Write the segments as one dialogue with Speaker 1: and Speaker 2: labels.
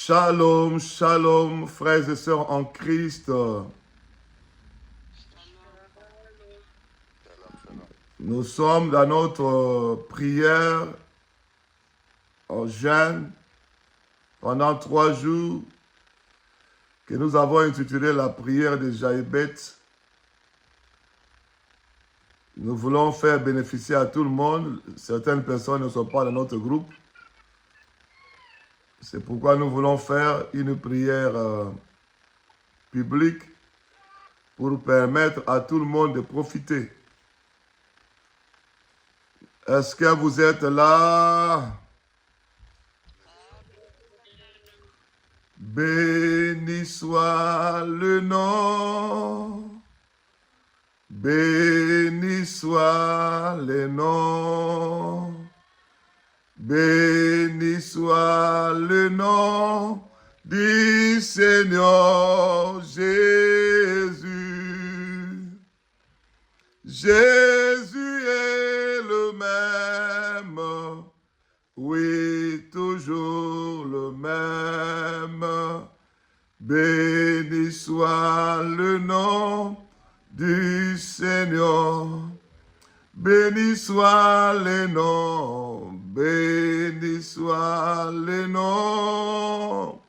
Speaker 1: Shalom, shalom, frères et sœurs en Christ. Nous sommes dans notre prière en jeûne pendant 3 jours que nous avons intitulé la prière de Jaïbet. Nous voulons faire bénéficier à tout le monde. Certaines personnes ne sont pas dans notre groupe. C'est pourquoi nous voulons faire une prière publique pour permettre à tout le monde de profiter. Est-ce que vous êtes là? Béni soit le nom, béni soit le nom, béni soit le nom du Seigneur Jésus. Jésus est le même, oui, toujours le même. Béni soit le nom du Seigneur. Béni soit le nom, béni soit le nom.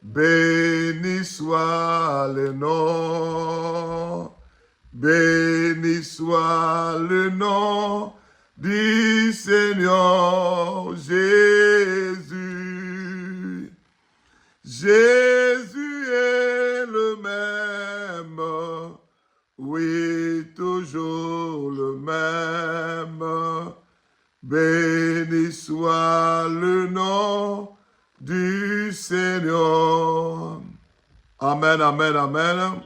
Speaker 1: Béni soit le nom. Béni soit le nom du Seigneur Jésus. Jésus est le même, oui, toujours le même. Béni soit le nom du Seigneur. Amen, amen, amen.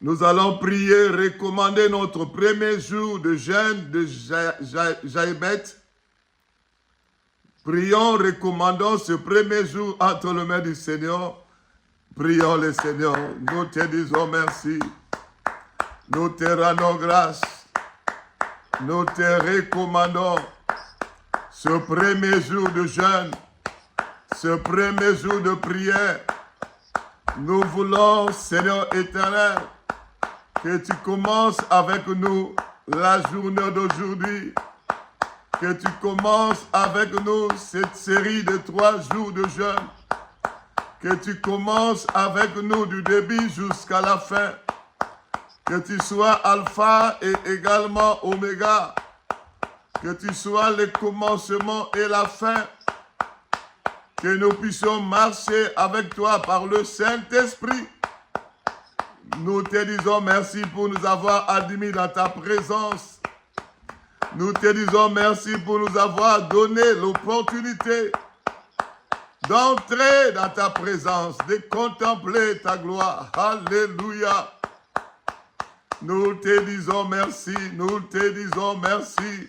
Speaker 1: Nous allons prier, recommander notre premier jour de jeûne de Jaïbet. Prions, recommandons ce premier jour entre les mains du Seigneur. Prions le Seigneur. Nous te disons merci. Nous te rendons grâce. Nous te recommandons ce premier jour de jeûne, ce premier jour de prière. Nous voulons, Seigneur éternel, que tu commences avec nous la journée d'aujourd'hui, que tu commences avec nous cette série de 3 jours de jeûne, que tu commences avec nous du début jusqu'à la fin, que tu sois alpha et également oméga, que tu sois le commencement et la fin, que nous puissions marcher avec toi par le Saint-Esprit. Nous te disons merci pour nous avoir admis dans ta présence. Nous te disons merci pour nous avoir donné l'opportunité d'entrer dans ta présence, de contempler ta gloire. Alléluia. Nous te disons merci, nous te disons merci.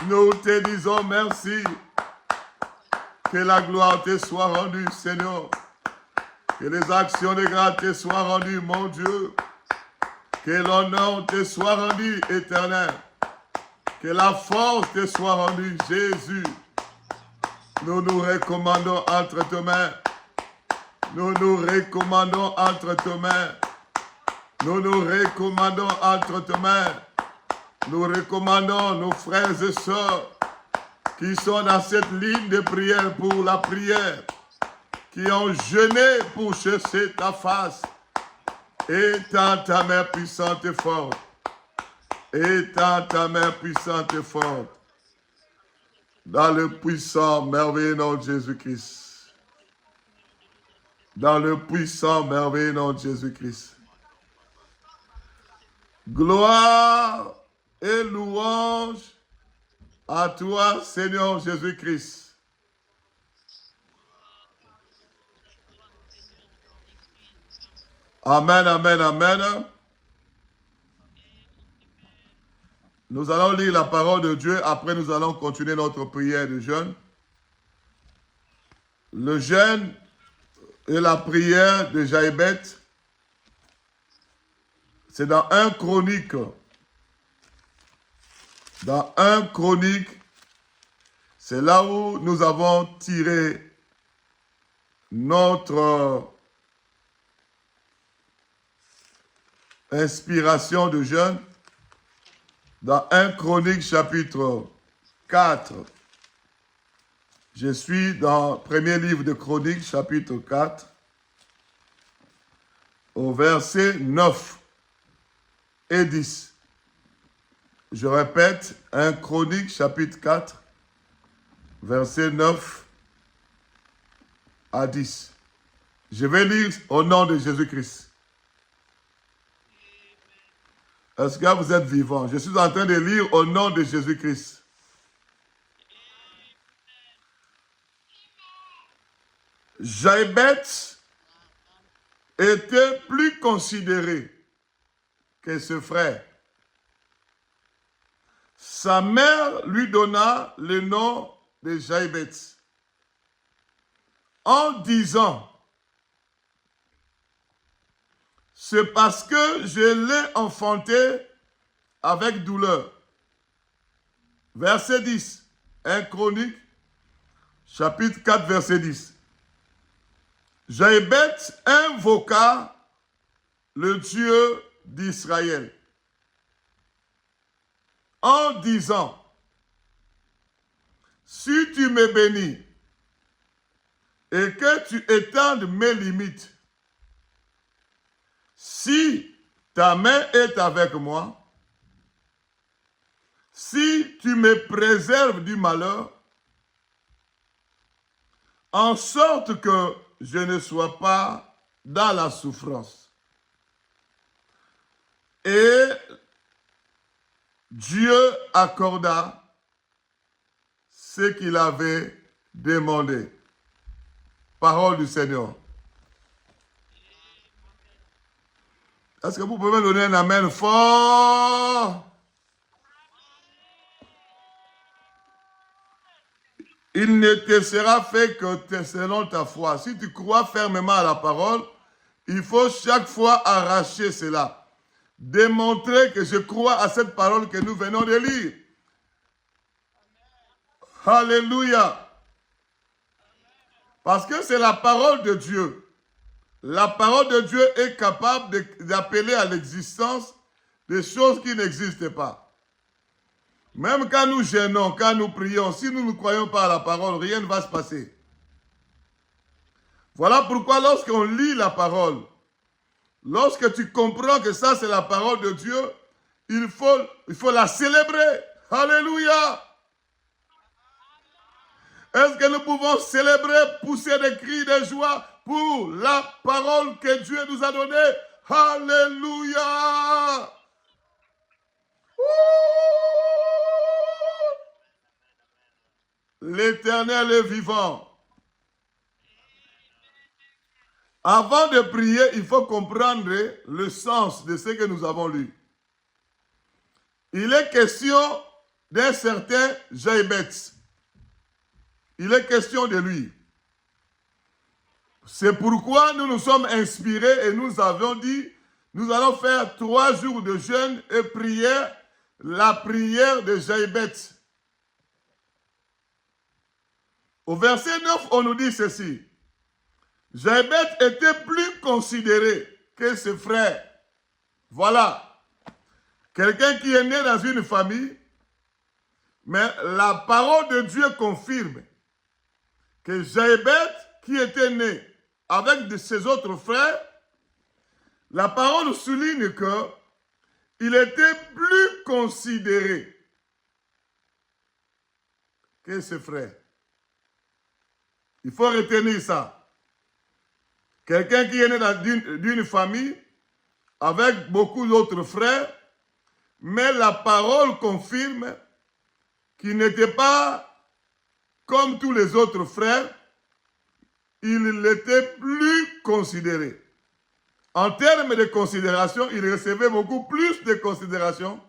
Speaker 1: Nous te disons merci. Que la gloire te soit rendue, Seigneur. Que les actions de grâce te soient rendues, mon Dieu. Que l'honneur te soit rendu, éternel. Que la force te soit rendue, Jésus. Nous nous recommandons entre tes mains. Nous nous recommandons entre tes mains. Nous nous recommandons entre tes mains. Nous recommandons nos frères et sœurs qui sont dans cette ligne de prière pour la prière, qui ont jeûné pour chercher ta face. Étends ta main puissante et forte. Étends ta main puissante et forte. Dans le puissant, merveilleux nom de Jésus-Christ. Dans le puissant, merveilleux nom de Jésus-Christ. Gloire et louange à toi, Seigneur Jésus-Christ. Amen, amen, amen. Nous allons lire la parole de Dieu. Après, nous allons continuer notre prière de jeûne. Le jeûne et la prière de Jaïbet, c'est dans 1 Chronique. Dans 1 Chronique, C'est là où nous avons tiré notre inspiration de jeûne dans 1 Chronique chapitre 4. Je suis dans le premier livre de Chronique chapitre 4 au verset 9 et 10. Je répète, 1 Chronique chapitre 4 verset 9 à 10. Je vais lire au nom de Jésus-Christ. Est-ce que vous êtes vivants? Je suis en train de lire au nom de Jésus-Christ. Jaïbet était plus considéré que ses frères. Sa mère lui donna le nom de Jaïbet en disant, c'est parce que je l'ai enfanté avec douleur. Verset 10, 1 Chronique, chapitre 4, verset 10. Jaïbet invoqua le Dieu d'Israël en disant, si tu me bénis et que tu étendes mes limites, si ta main est avec moi, si tu me préserves du malheur, en sorte que je ne sois pas dans la souffrance. Et Dieu accorda ce qu'il avait demandé. Parole du Seigneur. Est-ce que vous pouvez me donner un amen fort? Il ne te sera fait que selon ta foi. Si tu crois fermement à la parole, il faut chaque fois arracher cela. Démontrer que je crois à cette parole que nous venons de lire. Alléluia. Parce que c'est la parole de Dieu. La parole de Dieu est capable d'appeler à l'existence des choses qui n'existent pas. Même quand nous gênons, quand nous prions, si nous ne croyons pas à la parole, rien ne va se passer. Voilà pourquoi lorsqu'on lit la parole, lorsque tu comprends que ça c'est la parole de Dieu, il faut la célébrer. Alléluia. Est-ce que nous pouvons célébrer, pousser des cris de joie pour la parole que Dieu nous a donnée? Alléluia. L'Éternel est vivant. Avant de prier, il faut comprendre le sens de ce que nous avons lu. Il est question d'un certain Jaïbet. Il est question de lui. C'est pourquoi nous nous sommes inspirés et nous avons dit, nous allons faire 3 jours de jeûne et prière, la prière de Jaïbet. Au verset 9, on nous dit ceci. Jaïbet était plus considéré que ses frères. Voilà. Quelqu'un qui est né dans une famille, mais la parole de Dieu confirme que Jaïbet, qui était né avec ses autres frères, la parole souligne qu'il était plus considéré que ses frères. Il faut retenir ça. Quelqu'un qui est né d'une famille avec beaucoup d'autres frères, mais la parole confirme qu'il n'était pas comme tous les autres frères, il était plus considéré. En termes de considération, il recevait beaucoup plus de considération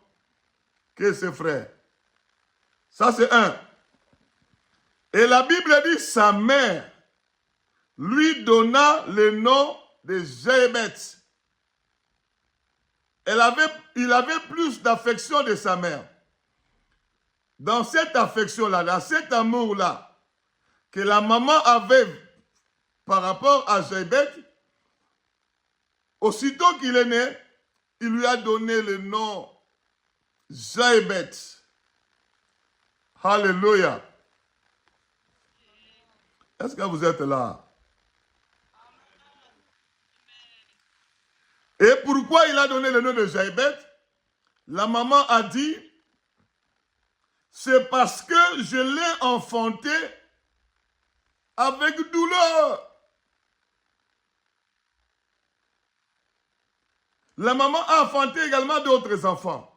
Speaker 1: que ses frères. Ça, c'est un. Et la Bible dit, sa mère lui donna le nom de Jaïbet. Il avait plus d'affection de sa mère. dans cette affection-là, dans cet amour-là, que la maman avait par rapport à Jaébet, aussitôt qu'il est né, il lui a donné le nom Jaébet. Alléluia. Est-ce que vous êtes là? Et pourquoi il a donné le nom de Jaébet? La maman a dit, c'est parce que je l'ai enfanté avec douleur. La maman a enfanté également d'autres enfants.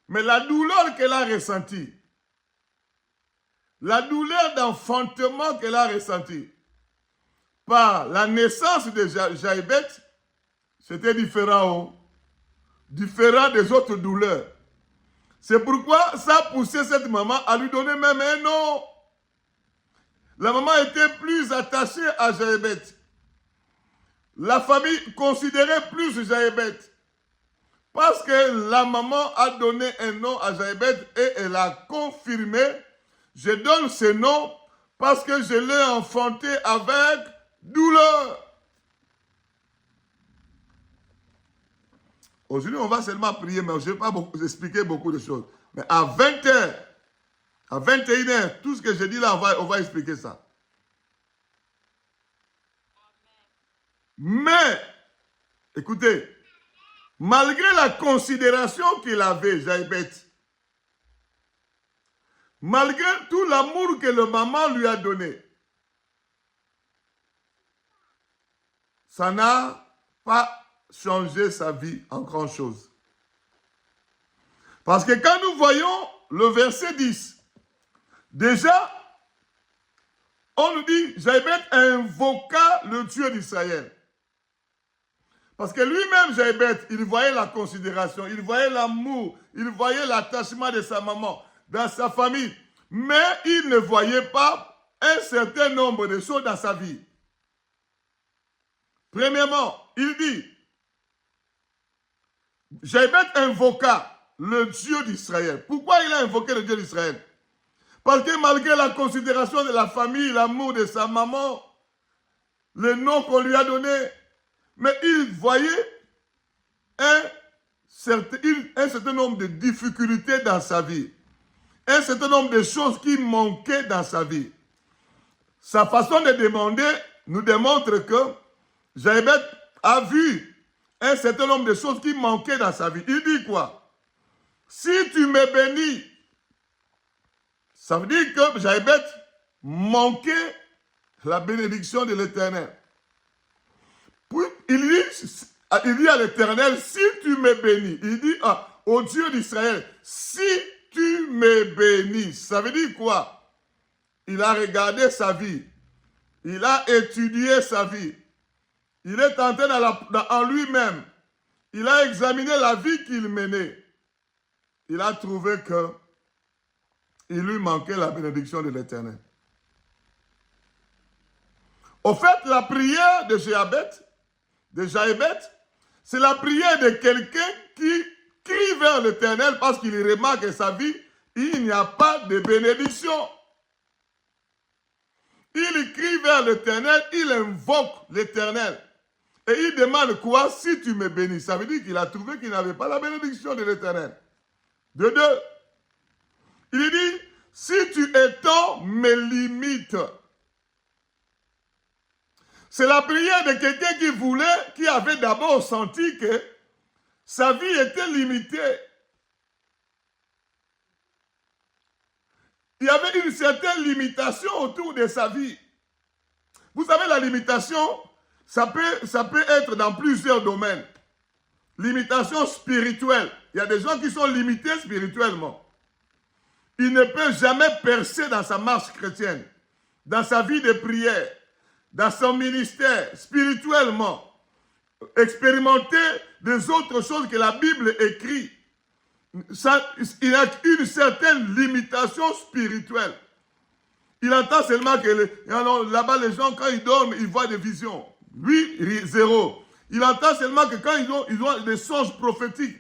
Speaker 1: Mais la douleur qu'elle a ressentie, la douleur d'enfantement qu'elle a ressentie par la naissance de Jaébet, c'était différent, différent des autres douleurs. C'est pourquoi ça a poussé cette maman à lui donner même un nom. La maman était plus attachée à Jaébet. La famille considérait plus Jaébet. Parce que la maman a donné un nom à Jaébet et elle a confirmé, je donne ce nom parce que je l'ai enfanté avec douleur. Aujourd'hui, on va seulement prier, mais je ne vais pas vous expliquer beaucoup de choses. Mais à 20h, à 21h, tout ce que je dis là, on va expliquer ça. Mais, écoutez, malgré la considération qu'il avait, Jaébet, malgré tout l'amour que le maman lui a donné, ça n'a pas changé sa vie en grand chose. Parce que quand nous voyons le verset 10, déjà, on nous dit, Jaébet invoqua le Dieu d'Israël. Parce que lui-même, Jaébet, il voyait la considération, il voyait l'amour, il voyait l'attachement de sa maman dans sa famille. Mais il ne voyait pas un certain nombre de choses dans sa vie. Premièrement, il dit, Jaébet invoqua le Dieu d'Israël. Pourquoi il a invoqué le Dieu d'Israël? Parce que malgré la considération de la famille, l'amour de sa maman, le nom qu'on lui a donné, mais il voyait un certain nombre de difficultés dans sa vie. Un certain nombre de choses qui manquaient dans sa vie. Sa façon de demander nous démontre que Jaébet a vu un certain nombre de choses qui manquaient dans sa vie. Il dit quoi? Si tu me bénis, ça veut dire que Jaébet manquait la bénédiction de l'Éternel. Puis il dit à l'Éternel, si tu me bénis, il dit au Dieu d'Israël, si tu me bénis, ça veut dire quoi? Il a regardé sa vie, il a étudié sa vie, il est entré en lui-même, il a examiné la vie qu'il menait, il a trouvé que il lui manquait la bénédiction de l'Éternel. Au fait, la prière de Jaébet, c'est la prière de quelqu'un qui crie vers l'Éternel parce qu'il remarque que sa vie, il n'y a pas de bénédiction. Il crie vers l'Éternel, il invoque l'Éternel. Et il demande quoi? Si tu me bénis. Ça veut dire qu'il a trouvé qu'il n'avait pas la bénédiction de l'Éternel. De deux, il dit, si tu étends mes limites. C'est la prière de quelqu'un qui avait d'abord senti que sa vie était limitée. Il y avait une certaine limitation autour de sa vie. Vous savez, la limitation, ça peut être dans plusieurs domaines. Limitation spirituelle. Il y a des gens qui sont limités spirituellement. Il ne peut jamais percer dans sa marche chrétienne, dans sa vie de prière, dans son ministère, spirituellement, expérimenter des autres choses que la Bible écrit. Il a une certaine limitation spirituelle. Il entend seulement que là-bas, les gens, quand ils dorment, ils voient des visions. Lui, zéro. Il entend seulement que quand ils ont des songes prophétiques,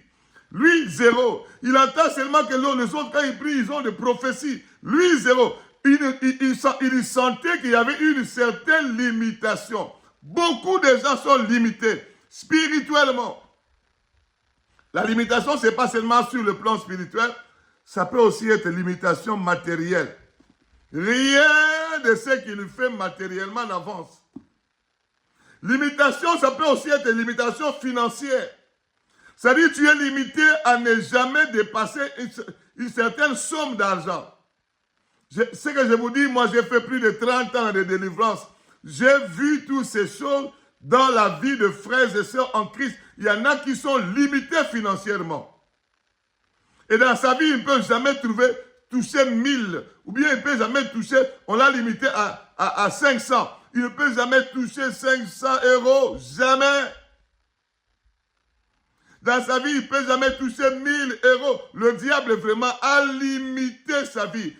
Speaker 1: Lui, zéro. Il entend seulement que les autres, quand ils prient, ils ont des prophéties. Lui, zéro. Il sentait qu'il y avait une certaine limitation. Beaucoup de gens sont limités spirituellement. La limitation, ce n'est pas seulement sur le plan spirituel, ça peut aussi être limitation matérielle. Rien de ce qui lui fait matériellement n'avance. Limitation, ça peut aussi être limitation financière. C'est-à-dire que tu es limité à ne jamais dépasser une certaine somme d'argent. Ce que je vous dis, moi j'ai fait plus de 30 ans de délivrance. J'ai vu toutes ces choses dans la vie de frères et sœurs en Christ. Il y en a qui sont limités financièrement. Et dans sa vie, il ne peut jamais toucher 1000. Ou bien il ne peut jamais toucher, on l'a limité à 500. Il ne peut jamais toucher 500 euros. Jamais. Dans sa vie, il ne peut jamais toucher 1000 euros. Le diable vraiment a limité sa vie.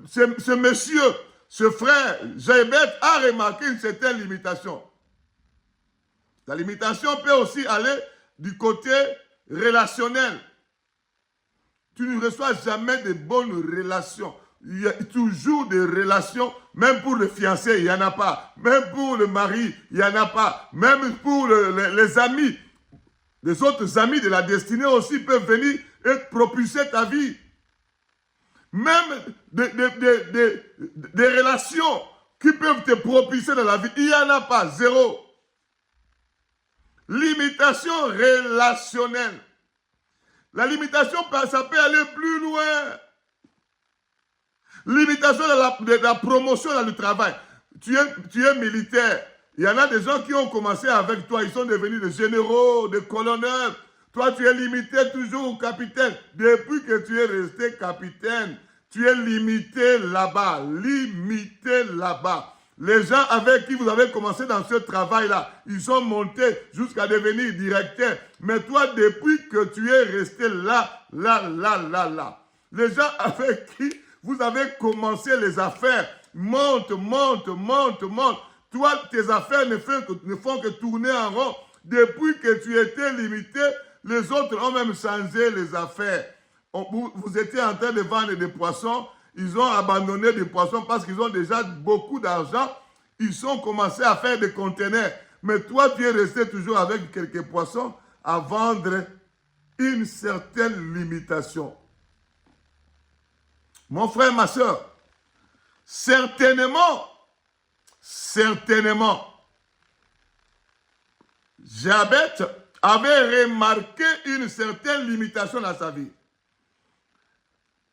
Speaker 1: Ce monsieur, ce frère, Jabet, a remarqué une certaine limitation. La limitation peut aussi aller du côté relationnel. Tu ne reçois jamais de bonnes relations. Il y a toujours des relations, même pour le fiancé, il n'y en a pas. Même pour le mari, il n'y en a pas. Même pour les amis. Les autres amis de la destinée aussi peuvent venir et propulser ta vie. Même des relations qui peuvent te propulser dans la vie, il n'y en a pas, zéro. Limitation relationnelle. La limitation, ça peut aller plus loin. Limitation de la promotion dans le travail. Tu es militaire. Il y en a des gens qui ont commencé avec toi. Ils sont devenus des généraux, des colonels. Toi, tu es limité toujours au capitaine. Depuis que tu es resté capitaine, tu es limité là-bas. Limité là-bas. Les gens avec qui vous avez commencé dans ce travail-là, ils sont montés jusqu'à devenir directeurs. Mais toi, depuis que tu es resté là, les gens avec qui vous avez commencé les affaires montent. Toi, tes affaires ne font que tourner en rond. Depuis que tu étais limité, les autres ont même changé les affaires. Vous étiez en train de vendre des poissons. Ils ont abandonné des poissons parce qu'ils ont déjà beaucoup d'argent. Ils ont commencé à faire des conteneurs. Mais toi, tu es resté toujours avec quelques poissons à vendre une certaine limitation. Mon frère, ma soeur, certainement, Jabet avait remarqué une certaine limitation dans sa vie.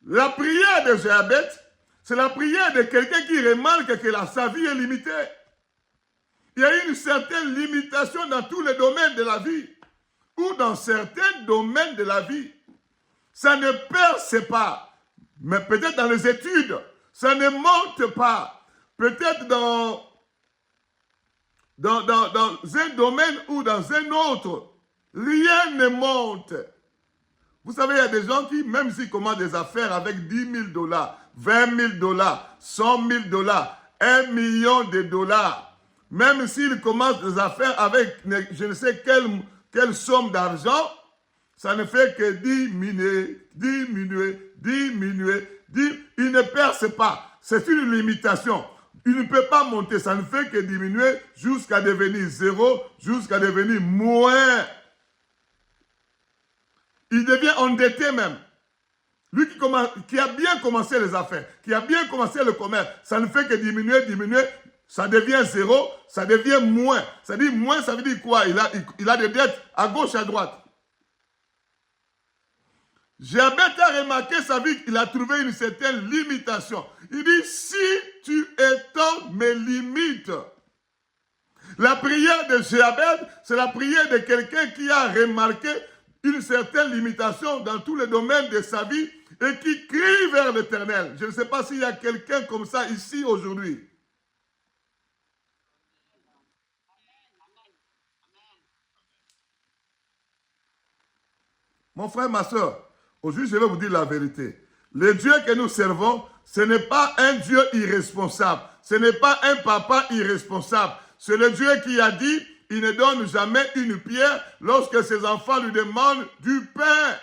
Speaker 1: La prière de Jabet, c'est la prière de quelqu'un qui remarque que sa vie est limitée. Il y a une certaine limitation dans tous les domaines de la vie, ou dans certains domaines de la vie. Ça ne perce pas, mais peut-être dans les études, ça ne monte pas. Peut-être dans un domaine ou dans un autre, rien ne monte. Vous savez, il y a des gens qui, même s'ils commencent des affaires avec 10 000 $, 20 000 $, 100 000 $, 1 million de dollars, même s'ils commencent des affaires avec je ne sais quelle somme d'argent, ça ne fait que diminuer. Il ne perce pas. C'est une limitation. Il ne peut pas monter. Ça ne fait que diminuer jusqu'à devenir zéro, jusqu'à devenir moins. Il devient endetté même. Lui qui a bien commencé les affaires, qui a bien commencé le commerce, ça ne fait que diminuer. Ça devient zéro, ça devient moins. Ça dit moins, ça veut dire quoi? Il a des dettes à gauche, à droite. Jabet a remarqué sa vie, il a trouvé une certaine limitation. Il dit, si tu étends mes limites. La prière de Jabet, c'est la prière de quelqu'un qui a remarqué une certaine limitation dans tous les domaines de sa vie et qui crie vers l'Éternel. Je ne sais pas s'il y a quelqu'un comme ça ici aujourd'hui. Mon frère, ma soeur, aujourd'hui, je vais vous dire la vérité. Le Dieu que nous servons, ce n'est pas un Dieu irresponsable. Ce n'est pas un papa irresponsable. C'est le Dieu qui a dit, il ne donne jamais une pierre lorsque ses enfants lui demandent du pain.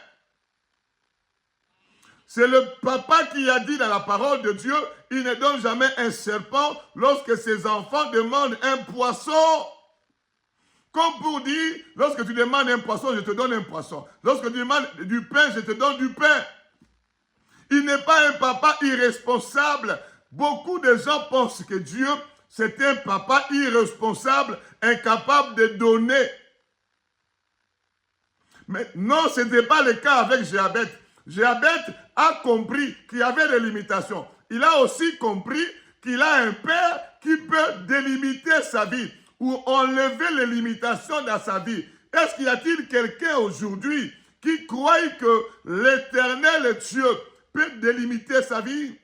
Speaker 1: C'est le papa qui a dit dans la parole de Dieu, il ne donne jamais un serpent lorsque ses enfants demandent un poisson. Comme pour dire, lorsque tu demandes un poisson, je te donne un poisson. Lorsque tu demandes du pain, je te donne du pain. Il n'est pas un papa irresponsable. Beaucoup de gens pensent que Dieu, c'est un papa irresponsable, incapable de donner. Mais non, ce n'était pas le cas avec Jéhabet. Jéhabet a compris qu'il y avait des limitations. Il a aussi compris qu'il a un père qui peut délimiter sa vie ou enlever les limitations dans sa vie. Est-ce qu'il y a-t-il quelqu'un aujourd'hui qui croit que l'éternel Dieu peut délimiter sa vie?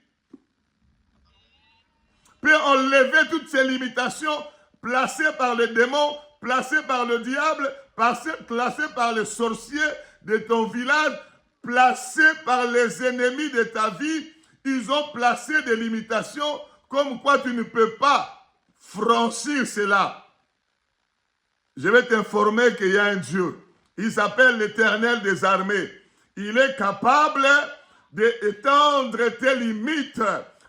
Speaker 1: Peut enlever toutes ces limitations placées par les démons, placées par le diable, placées par les sorciers de ton village, placées par les ennemis de ta vie. Ils ont placé des limitations comme quoi tu ne peux pas franchir cela. Je vais t'informer qu'il y a un Dieu. Il s'appelle l'Éternel des armées. Il est capable d'étendre tes limites.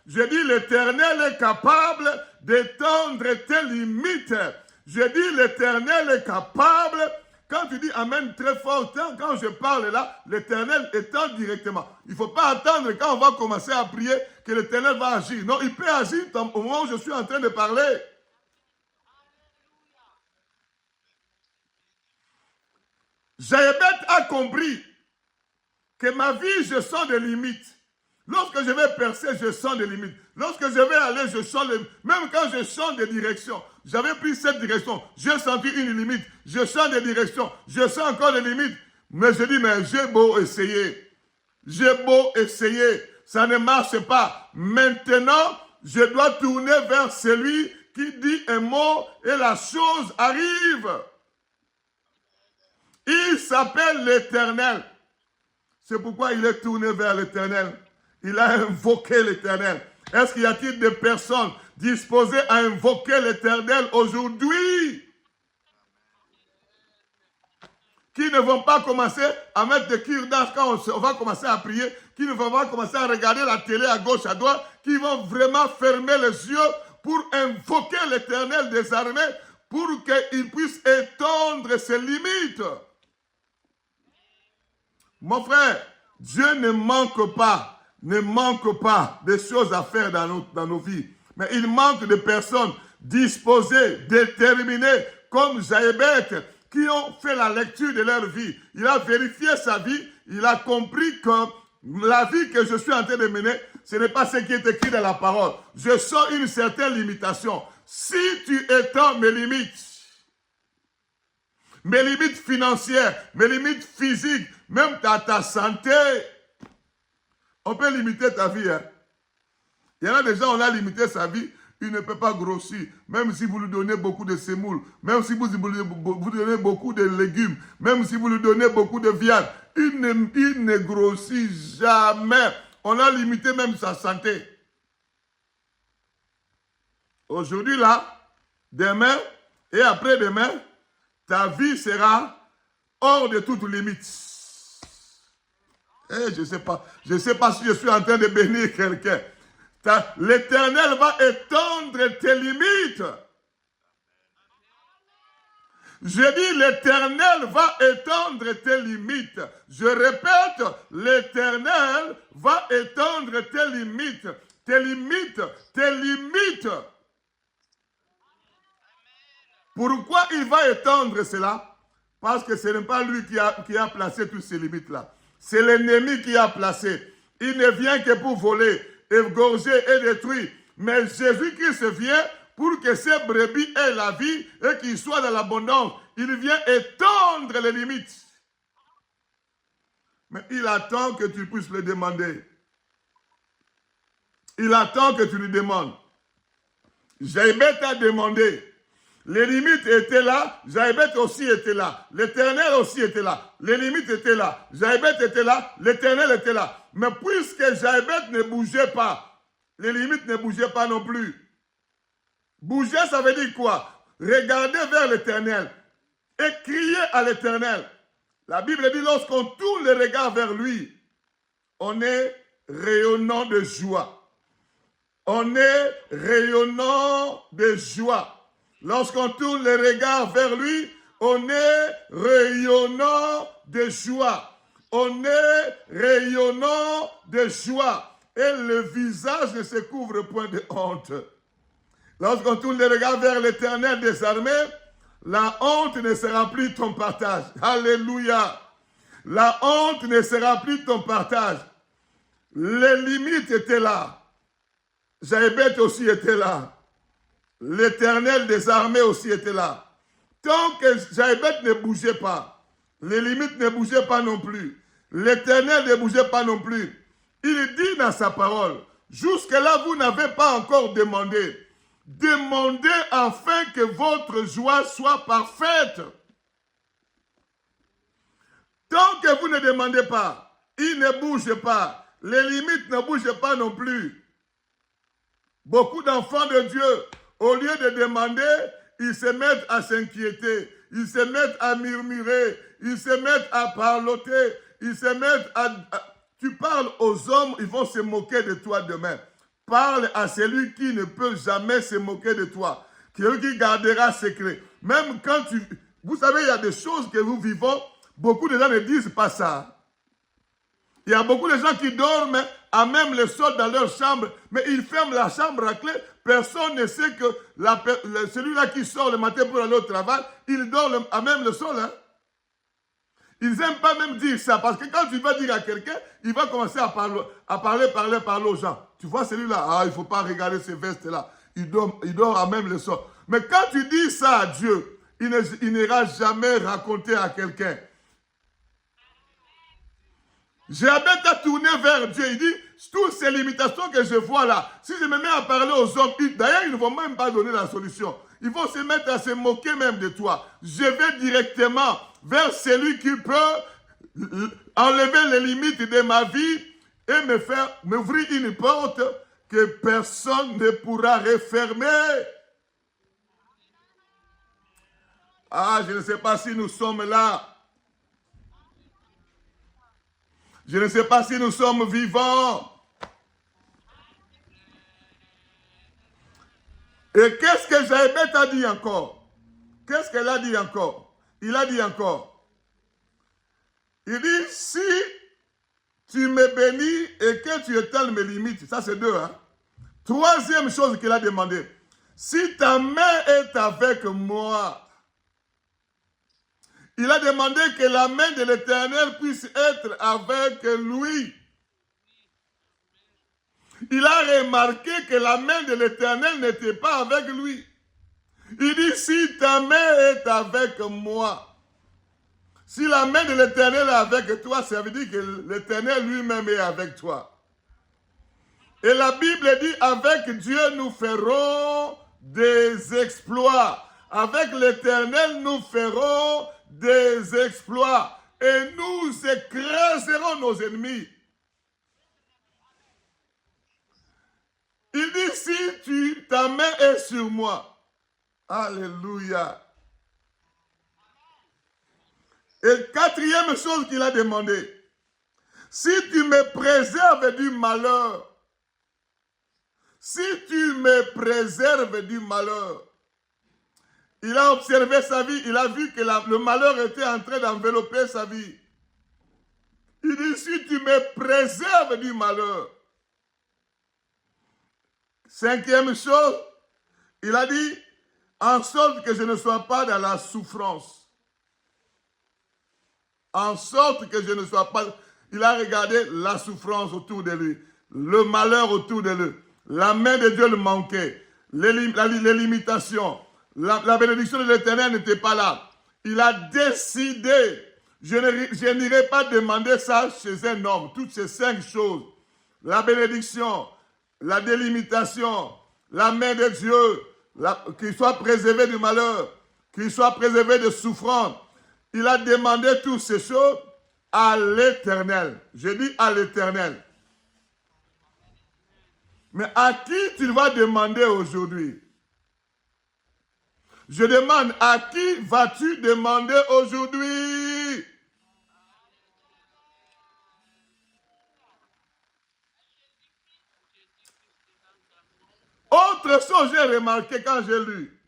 Speaker 1: Je dis l'Éternel est capable d'étendre tes limites. Je dis l'Éternel est capable. Quand tu dis Amen très fort, quand je parle là, l'Éternel étend directement. Il ne faut pas attendre quand on va commencer à prier que l'Éternel va agir. Non, il peut agir au moment où je suis en train de parler. Jéhabet a compris que ma vie, je sens des limites. Lorsque je vais percer, je sens des limites. Lorsque je vais aller, je sens les... Même quand je sens des directions, j'avais pris cette direction, j'ai senti une limite. Je sens des directions, je sens encore des limites. Mais je dis, mais j'ai beau essayer. J'ai beau essayer, ça ne marche pas. Maintenant, je dois tourner vers celui qui dit un mot et la chose arrive. Il s'appelle l'Éternel. C'est pourquoi il est tourné vers l'Éternel. Il a invoqué l'Éternel. Est-ce qu'il y a-t-il des personnes disposées à invoquer l'Éternel aujourd'hui? Qui ne vont pas commencer à mettre des cure-dents quand on va commencer à prier, qui ne vont pas commencer à regarder la télé à gauche, à droite, qui vont vraiment fermer les yeux pour invoquer l'Éternel des armées, pour qu'il puisse étendre ses limites. Mon frère, Dieu ne manque pas de choses à faire dans nos vies. Mais il manque de personnes disposées, déterminées, comme Jéhabet, qui ont fait la lecture de leur vie. Il a vérifié sa vie, il a compris que la vie que je suis en train de mener, ce n'est pas ce qui est écrit dans la parole. Je sens une certaine limitation. Si tu étends mes limites financières, mes limites physiques, même ta santé, on peut limiter ta vie. Hein? Il y en a des gens, on a limité sa vie, il ne peut pas grossir. Même si vous lui donnez beaucoup de sémoules, même si vous donnez beaucoup de légumes, même si vous lui donnez beaucoup de viande, il ne grossit jamais. On a limité même sa santé. Aujourd'hui là, demain et après-demain, ta vie sera hors de toute limite. Je ne sais pas si je suis en train de bénir quelqu'un. L'Éternel va étendre tes limites. Je dis, l'Éternel va étendre tes limites. Je répète, l'Éternel va étendre tes limites. Tes limites, tes limites. Pourquoi il va étendre cela? Parce que ce n'est pas lui qui a placé toutes ces limites-là. C'est l'ennemi qui a placé. Il ne vient que pour voler, égorger et détruire. Mais Jésus-Christ vient pour que ces brebis aient la vie et qu'ils soient dans l'abondance. Il vient étendre les limites. Mais il attend que tu puisses le demander. Il attend que tu lui demandes. Jéhabet t'a demandé. Les limites étaient là, Jéhabet aussi était là. L'Éternel aussi était là. Les limites étaient là. Jéhabet était là, l'Éternel était là. Mais puisque Jéhabet ne bougeait pas, les limites ne bougeaient pas non plus. Bouger, ça veut dire quoi? regardez vers l'Éternel et criez à l'Éternel. La Bible dit, lorsqu'on tourne les regards vers lui, on est rayonnant de joie. On est rayonnant de joie. Lorsqu'on tourne les regards vers lui, on est rayonnant de joie. On est rayonnant de joie. Et le visage ne se couvre point de honte. Lorsqu'on tourne les regards vers l'Éternel des armées, la honte ne sera plus ton partage. Alléluia. La honte ne sera plus ton partage. Les limites étaient là. Jaébet aussi était là. L'Éternel des armées aussi était là. Tant que Jaébet ne bougeait pas, les limites ne bougeaient pas non plus. L'Éternel ne bougeait pas non plus. Il dit dans sa parole, jusque-là vous n'avez pas encore demandé. Demandez afin que votre joie soit parfaite. Tant que vous ne demandez pas, il ne bouge pas. Les limites ne bougent pas non plus. Beaucoup d'enfants de Dieu, au lieu de demander, ils se mettent à s'inquiéter, ils se mettent à murmurer, ils se mettent à parloter, ils se mettent à... Tu parles aux hommes, ils vont se moquer de toi demain. Parle à celui qui ne peut jamais se moquer de toi, celui qui gardera secret. Même quand tu... Vous savez, il y a des choses que nous vivons, beaucoup de gens ne disent pas ça. Il y a beaucoup de gens qui dorment à même le sol dans leur chambre, mais ils ferment la chambre à clé. Personne ne sait que celui-là qui sort le matin pour aller au travail, il dort à même le sol. Hein? Ils n'aiment pas même dire ça, parce que quand tu vas dire à quelqu'un, il va commencer à parler aux gens. Tu vois celui-là, il ne faut pas regarder ces vestes-là. Il dort à même le sol. Mais quand tu dis ça à Dieu, il n'ira jamais raconter à quelqu'un. Jaébet a tourné vers Dieu. Il dit, toutes ces limitations que je vois là, si je me mets à parler aux hommes, d'ailleurs, ils ne vont même pas donner la solution. Ils vont se mettre à se moquer même de toi. Je vais directement vers celui qui peut enlever les limites de ma vie et m'ouvrir une porte que personne ne pourra refermer. Ah, je ne sais pas si nous sommes là. Je ne sais pas si nous sommes vivants. Et qu'est-ce que Jaébet a dit encore? Qu'est-ce qu'elle a dit encore? Il a dit encore. Il dit, si tu me bénis et que tu étales mes limites, ça c'est deux. Hein? Troisième chose qu'il a demandé, si ta main est avec moi, il a demandé que la main de l'Éternel puisse être avec lui. Il a remarqué que la main de l'Éternel n'était pas avec lui. Il dit, si ta main est avec moi, si la main de l'Éternel est avec toi, ça veut dire que l'Éternel lui-même est avec toi. Et la Bible dit, avec Dieu nous ferons des exploits. Avec l'Éternel nous ferons des exploits. Et nous écraserons nos ennemis. Il dit, si ta main est sur moi. Alléluia. Et quatrième chose qu'il a demandé. Si tu me préserves du malheur. Si tu me préserves du malheur. Il a observé sa vie. Il a vu que le malheur était en train d'envelopper sa vie. Il dit, si tu me préserves du malheur. Cinquième chose, il a dit, en sorte que je ne sois pas dans la souffrance. En sorte que je ne sois pas... Il a regardé la souffrance autour de lui, le malheur autour de lui. La main de Dieu le manquait, les limitations. La bénédiction de l'Éternel n'était pas là. Il a décidé, je n'irai pas demander ça chez un homme, toutes ces 5 choses. La bénédiction, la délimitation, la main de Dieu, qu'il soit préservé du malheur, qu'il soit préservé de souffrance. Il a demandé toutes ces choses à l'Éternel. Je dis à l'Éternel. Mais à qui tu vas demander aujourd'hui? Je demande, à qui vas-tu demander aujourd'hui? Autre chose, j'ai remarqué quand j'ai lu.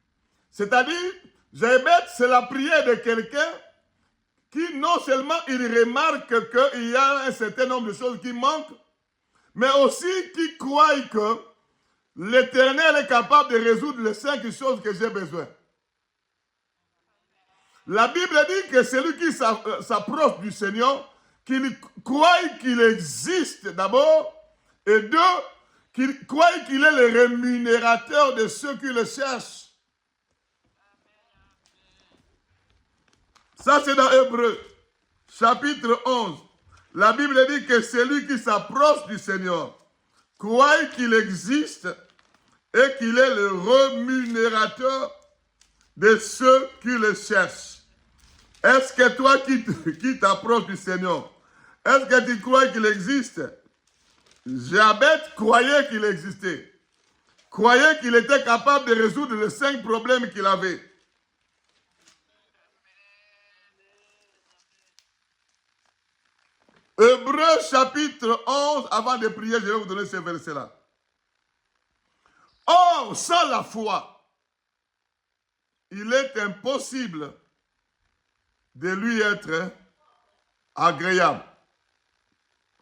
Speaker 1: C'est-à-dire, Jabez, c'est la prière de quelqu'un qui non seulement il remarque qu'il y a un certain nombre de choses qui manquent, mais aussi qui croit que l'Éternel est capable de résoudre les 5 choses que j'ai besoin. La Bible dit que celui qui s'approche du Seigneur, qu'il croit qu'il existe d'abord, et deux, qu'il croit qu'il est le rémunérateur de ceux qui le cherchent. Ça, c'est dans Hébreux, chapitre 11. La Bible dit que celui qui s'approche du Seigneur croit qu'il existe et qu'il est le rémunérateur de ceux qui le cherchent. Est-ce que toi qui t'approches du Seigneur, est-ce que tu crois qu'il existe? Jabez croyait qu'il existait. Croyait qu'il était capable de résoudre les 5 problèmes qu'il avait. Hébreux chapitre 11, avant de prier, je vais vous donner ce verset-là. Or, sans la foi, il est impossible de lui être agréable.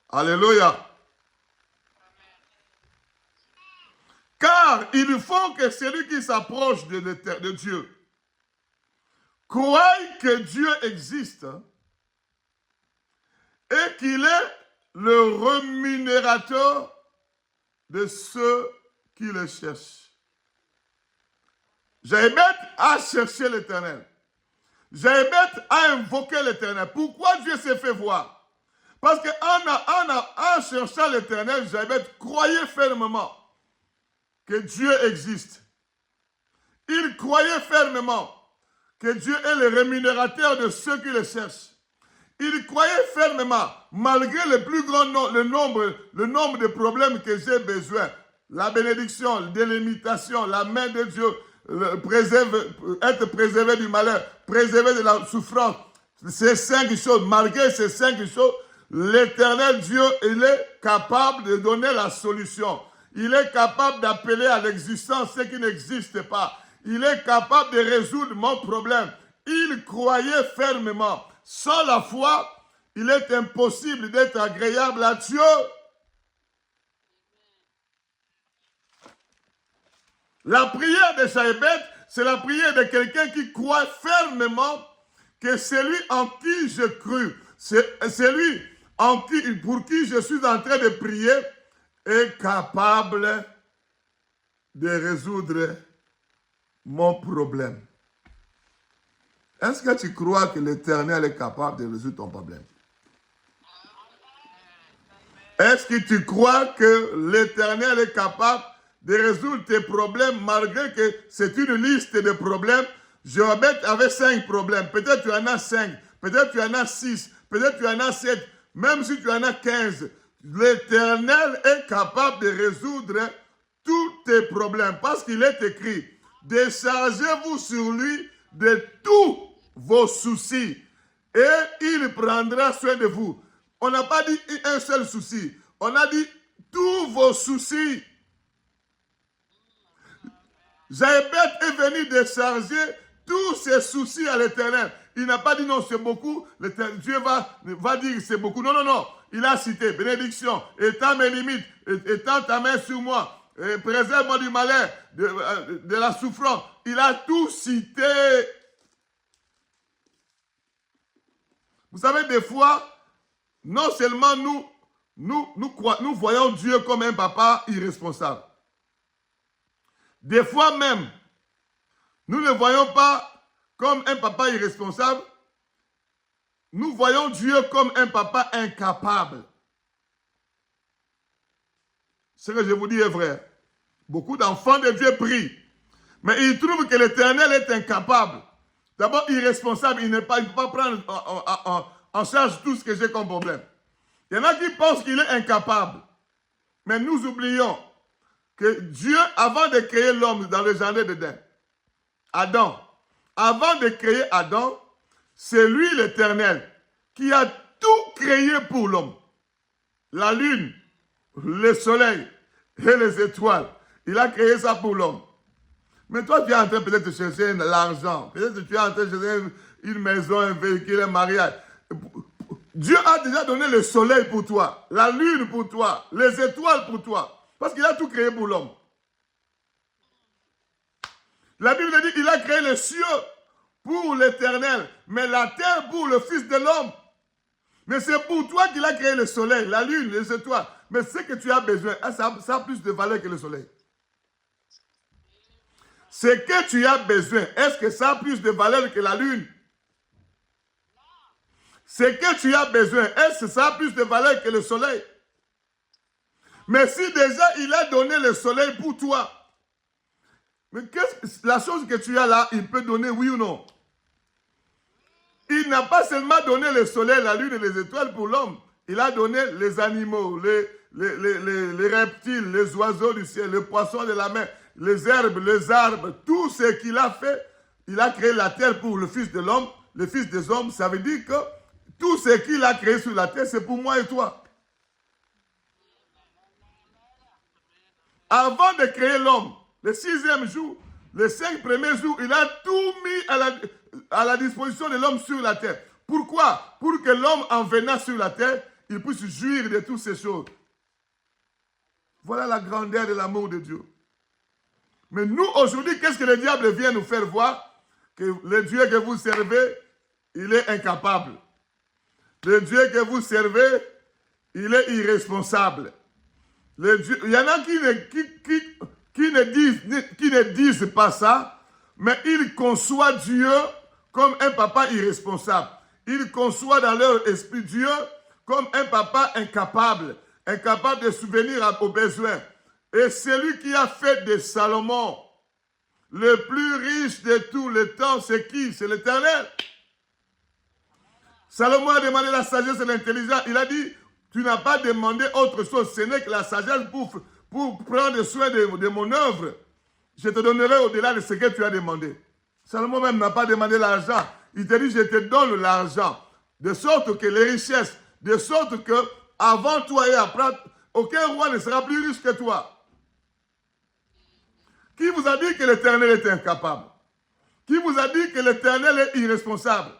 Speaker 1: Alléluia. Car il faut que celui qui s'approche de Dieu croie que Dieu existe et qu'il est le rémunérateur de ceux qui le cherchent. Jabez a cherché l'Éternel. Jabez a invoqué l'Éternel. Pourquoi Dieu s'est fait voir? Parce qu'en cherchant l'Éternel, Jabez croyait fermement que Dieu existe. Il croyait fermement que Dieu est le rémunérateur de ceux qui le cherchent. Il croyait fermement, malgré le plus grand le nombre de problèmes que j'ai besoin, la bénédiction, des limitations, la main de Dieu, être préservé du malheur, préservé de la souffrance, ces 5 choses, malgré ces 5 choses, l'Éternel Dieu, il est capable de donner la solution. Il est capable d'appeler à l'existence ce qui n'existe pas. Il est capable de résoudre mon problème. Il croyait fermement. Sans la foi, il est impossible d'être agréable à Dieu. La prière de Jabez, c'est la prière de quelqu'un qui croit fermement que celui en qui je crus, celui pour qui je suis en train de prier, est capable de résoudre mon problème. Est-ce que tu crois que l'Éternel est capable de résoudre ton problème? Est-ce que tu crois que l'Éternel est capable de résoudre tes problèmes malgré que c'est une liste de problèmes? Jabez avait 5 problèmes. Peut-être tu en as 5. Peut-être tu en as 6. Peut-être tu en as 7. Même si tu en as 15. L'Éternel est capable de résoudre tous tes problèmes. Parce qu'il est écrit, déchargez-vous sur lui de tous vos soucis et il prendra soin de vous. On n'a pas dit un seul souci. On a dit tous vos soucis. Jabez est venu décharger tous ses soucis à l'Éternel. Il n'a pas dit non, c'est beaucoup. Dieu va dire c'est beaucoup. Non, non, non. Il a cité bénédiction, étends mes limites, étends ta main sur moi, préserve-moi du malheur, de la souffrance. Il a tout cité. Vous savez, des fois, non seulement nous voyons Dieu comme un papa irresponsable. Des fois même, nous ne voyons pas comme un papa irresponsable. Nous voyons Dieu comme un papa incapable. Ce que je vous dis est vrai. Beaucoup d'enfants de Dieu prient, mais ils trouvent que l'Éternel est incapable. D'abord, irresponsable, il ne peut pas prendre en charge tout ce que j'ai comme problème. Il y en a qui pensent qu'il est incapable. Mais nous oublions que Dieu, avant de créer l'homme dans le jardin d'Éden, Adam, Avant de créer Adam, c'est lui l'Éternel qui a tout créé pour l'homme. La lune, le soleil et les étoiles. Il a créé ça pour l'homme. Mais toi, tu es en train peut-être de chercher l'argent. Peut-être que tu es en train de chercher une maison, un véhicule, un mariage. Dieu a déjà donné le soleil pour toi, la lune pour toi, les étoiles pour toi. Parce qu'il a tout créé pour l'homme. La Bible dit qu'il a créé les cieux pour l'Éternel, mais la terre pour le Fils de l'homme. Mais c'est pour toi qu'il a créé le soleil, la lune, les étoiles. Mais ce que tu as besoin, ça a plus de valeur que le soleil. Ce que tu as besoin, est-ce que ça a plus de valeur que la lune? Ce que tu as besoin, est-ce que ça a plus de valeur que le soleil? Mais si déjà il a donné le soleil pour toi, mais la chose que tu as là, il peut donner oui ou non? Il n'a pas seulement donné le soleil, la lune et les étoiles pour l'homme. Il a donné les animaux, les reptiles, les oiseaux du ciel, les poissons de la mer, les herbes, les arbres, tout ce qu'il a fait. Il a créé la terre pour le Fils de l'homme, le Fils des hommes. Ça veut dire que tout ce qu'il a créé sur la terre, c'est pour moi et toi. Avant de créer l'homme, le 6e jour, les 5 premiers jours, il a tout mis à la disposition de l'homme sur la terre. Pourquoi? Pour que l'homme, en venant sur la terre, il puisse jouir de toutes ces choses. Voilà la grandeur de l'amour de Dieu. Mais nous, aujourd'hui, qu'est-ce que le diable vient nous faire voir? Que le Dieu que vous servez, il est incapable. Le Dieu que vous servez, il est irresponsable. Il y en a qui ne disent pas ça, mais ils conçoivent Dieu comme un papa irresponsable. Ils conçoivent dans leur esprit Dieu comme un papa incapable de subvenir aux besoins. Et celui qui a fait de Salomon le plus riche de tous les temps, c'est qui? C'est l'Éternel. Salomon a demandé la sagesse et l'intelligence. Il a dit, tu n'as pas demandé autre chose, ce n'est que la sagesse pour prendre soin de mon œuvre. Je te donnerai au-delà de ce que tu as demandé. Salomon même n'a pas demandé l'argent. Il te dit, je te donne l'argent. De sorte que les richesses, de sorte que avant toi et après, aucun roi ne sera plus riche que toi. Qui vous a dit que l'Éternel est incapable? Qui vous a dit que l'Éternel est irresponsable?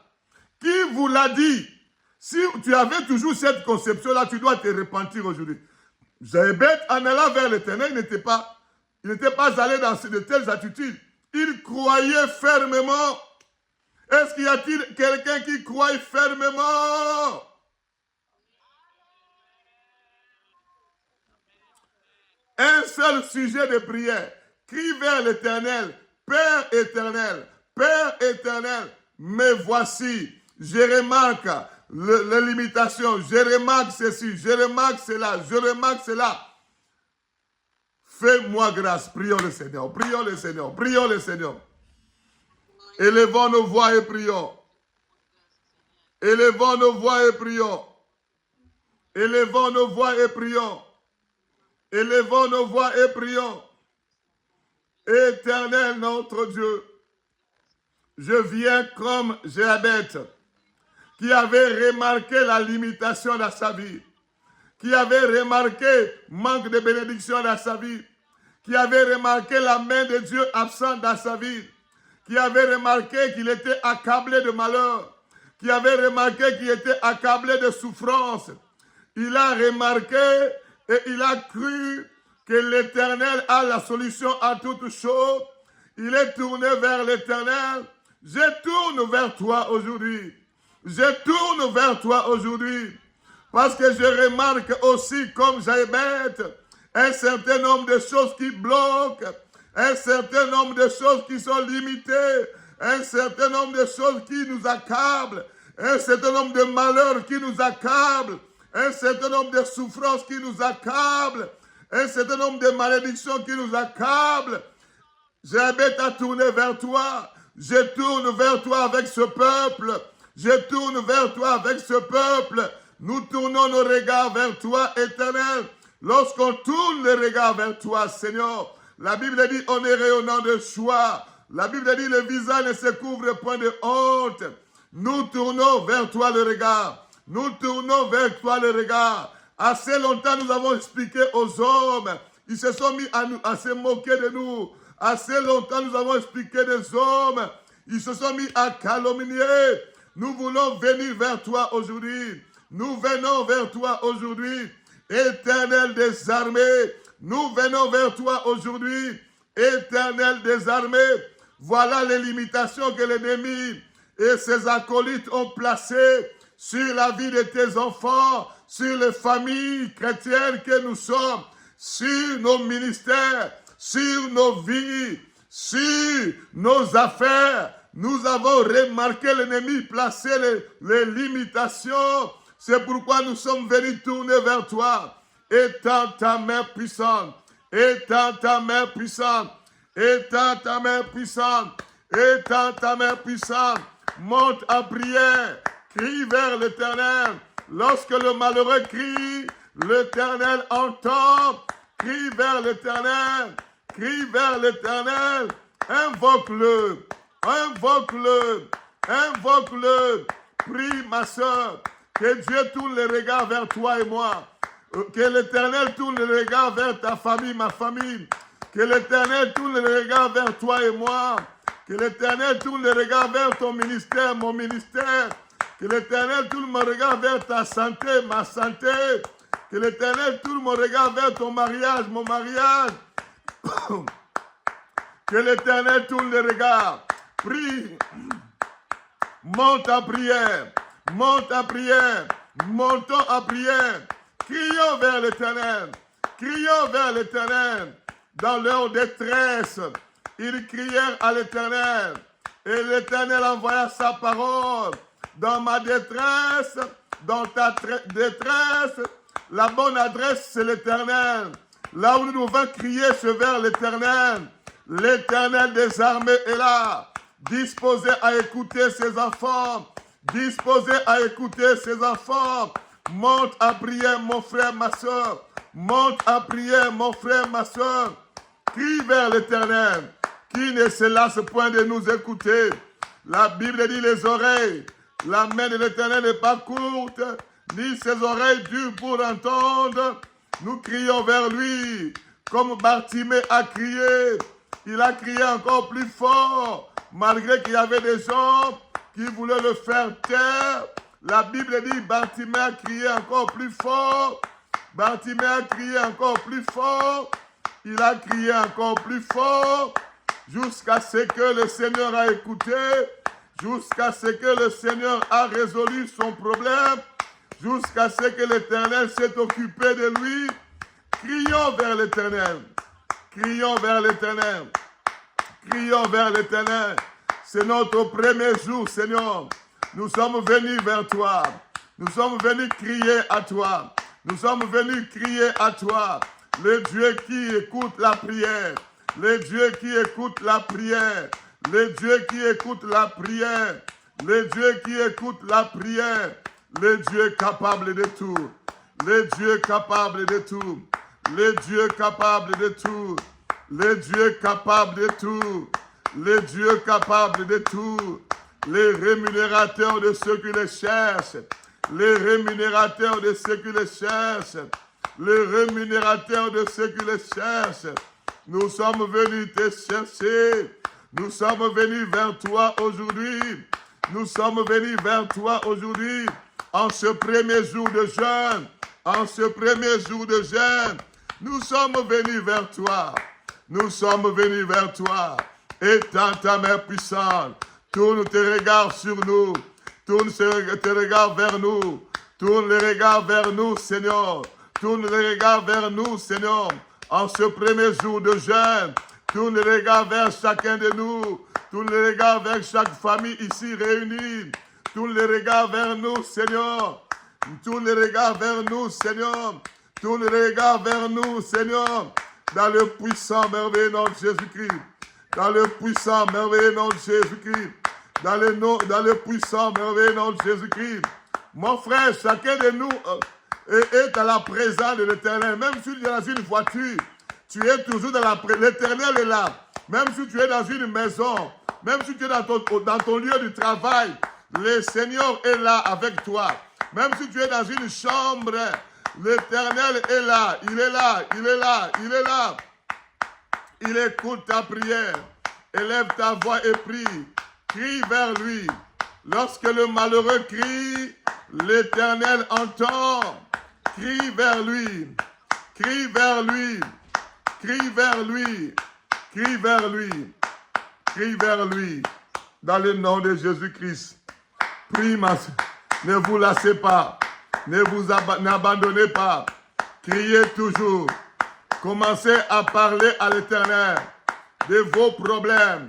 Speaker 1: Qui vous l'a dit? Si tu avais toujours cette conception-là, tu dois te repentir aujourd'hui. Jaébet, en allant vers l'Éternel, il n'était pas allé dans de telles attitudes. Il croyait fermement. Est-ce qu'il y a-t-il quelqu'un qui croit fermement? Un seul sujet de prière. Crie vers l'Éternel. Père éternel, me voici. Je remarque les limitations. Je remarque ceci, je remarque cela, je remarque cela. Fais-moi grâce. Prions le Seigneur, prions le Seigneur, prions le Seigneur. Élevons nos voix et prions. Élevons nos voix et prions. Élevons nos voix et prions. Élevons nos voix et prions. Éternel notre Dieu, je viens comme Jaébet, qui avait remarqué la limitation dans sa vie, qui avait remarqué manque de bénédiction dans sa vie, qui avait remarqué la main de Dieu absente dans sa vie, qui avait remarqué qu'il était accablé de malheur, qui avait remarqué qu'il était accablé de souffrance. Il a remarqué et il a cru que l'Éternel a la solution à toutes choses. Il est tourné vers l'Éternel. Je tourne vers toi aujourd'hui. Je tourne vers toi aujourd'hui. Parce que je remarque aussi, comme Jaébet, un certain nombre de choses qui bloquent, un certain nombre de choses qui sont limitées, un certain nombre de choses qui nous accablent, un certain nombre de malheurs qui nous accablent, un certain nombre de souffrances qui nous accablent, un certain nombre de malédictions qui nous accablent. Jaébet a tourné vers toi. Je tourne vers toi avec ce peuple. Je tourne vers toi avec ce peuple. Nous tournons nos regards vers toi, Éternel. Lorsqu'on tourne les regards vers toi, Seigneur, la Bible dit, on est rayonnant de joie. La Bible dit, le visage ne se couvre point de honte. Nous tournons vers toi le regard. Nous tournons vers toi le regard. Assez longtemps, nous avons expliqué aux hommes. Ils se sont mis à se moquer de nous. Assez longtemps, nous avons expliqué des hommes. Ils se sont mis à calomnier. Nous voulons venir vers toi aujourd'hui. Nous venons vers toi aujourd'hui. Éternel des armées, nous venons vers toi aujourd'hui. Éternel des armées, voilà les limitations que l'ennemi et ses acolytes ont placées sur la vie de tes enfants, sur les familles chrétiennes que nous sommes, sur nos ministères, sur nos vies, sur nos affaires. Nous avons remarqué l'ennemi placer les limitations. C'est pourquoi nous sommes venus tourner vers toi. Étends ta main puissante. Étends ta main puissante. Étends ta main puissante. Étends ta main puissante. Monte en prière. Crie vers l'Éternel. Lorsque le malheureux crie, l'Éternel entend. Crie vers l'Éternel. Crie vers l'Éternel. Invoque-le. Invoque-le. Invoque-le. Prie, ma soeur. Que Dieu tourne les regards vers toi et moi. Que l'Éternel tourne les regards vers ta famille, ma famille. Que l'Éternel tourne les regards vers toi et moi. Que l'Éternel tourne les regards vers ton ministère, mon ministère. Que l'Éternel tourne mon regard vers ta santé, ma santé. Que l'Éternel tourne mon regard vers ton mariage, mon mariage. Que l'Éternel tourne les regards. Prie. Monte en prière. Monte en prière. Montons en prière. Crions vers l'Éternel. Crions vers l'Éternel. Dans leur détresse, ils crièrent à l'Éternel. Et l'Éternel envoya sa parole. Dans ma détresse, dans ta détresse, la bonne adresse, c'est l'Éternel. Là où nous devons crier, c'est vers l'Éternel. L'Éternel des armées est là, disposé à écouter ses enfants. Disposé à écouter ses enfants. Monte à prière, mon frère, ma soeur. Monte à prière, mon frère, ma soeur. Crie vers l'Éternel, qui ne se lasse point de nous écouter. La Bible dit les oreilles. La main de l'Éternel n'est pas courte, ni ses oreilles dures pour entendre. Nous crions vers lui, comme Bartimée a crié. Il a crié encore plus fort, malgré qu'il y avait des gens qui voulaient le faire taire. La Bible dit, Bartimée a crié encore plus fort. Bartimée a crié encore plus fort. Il a crié encore plus fort, jusqu'à ce que le Seigneur a écouté, jusqu'à ce que le Seigneur a résolu son problème, jusqu'à ce que l'Éternel s'est occupé de lui. Crions vers l'Éternel. Crions vers l'Éternel. Crions vers l'Éternel. C'est notre premier jour, Seigneur. Nous sommes venus vers toi. Nous sommes venus crier à toi. Nous sommes venus crier à toi. Le Dieu qui écoute la prière. Le Dieu qui écoute la prière. Le Dieu qui écoute la prière. Le Dieu qui écoute la prière. Le Dieu capable de tout. Le Dieu capable de tout. Le Dieu capable de tout. Le Dieu capable de tout. Le Dieu capable de tout. Les rémunérateurs de ceux qui les cherchent. Les rémunérateurs de ceux qui les cherchent. Les rémunérateurs de ceux qui les cherchent. Nous sommes venus te chercher. Nous sommes venus vers toi aujourd'hui. Nous sommes venus vers toi aujourd'hui. En ce premier jour de jeûne. En ce premier jour de jeûne. Nous sommes venus vers toi. Nous sommes venus vers toi. Étends ta main puissante. Tourne tes regards sur nous. Tourne tes regards vers nous. Tourne les regards vers nous, Seigneur. Tourne les regards vers nous, Seigneur. En ce premier jour de jeûne. Tourne les regards vers chacun de nous. Tourne les regards vers chaque famille ici réunie. Tourne les regards vers nous, Seigneur. Tourne les regards vers nous, Seigneur. Tourne les regards vers nous, Seigneur. Dans le puissant, merveilleux nom de Jésus-Christ. Dans le puissant, merveilleux nom de Jésus-Christ. Dans le puissant, merveilleux nom de Jésus-Christ. Mon frère, chacun de nous est à la présence de l'Éternel. Même si tu es dans une voiture, tu es toujours dans la présence. L'Éternel est là. Même si tu es dans une maison, même si tu es dans ton lieu de travail, le Seigneur est là avec toi. Même si tu es dans une chambre, l'Éternel est là. Il est là, il est là, il est là. Il écoute ta prière. Élève ta voix et prie. Crie vers lui. Lorsque le malheureux crie, l'Éternel entend. Crie vers lui. Crie vers lui. Crie vers lui. Crie vers lui. Crie vers lui. Dans le nom de Jésus-Christ. Prie, ma soeur. Ne vous lassez pas. N'abandonnez pas. Criez toujours. Commencez à parler à l'Éternel de vos problèmes.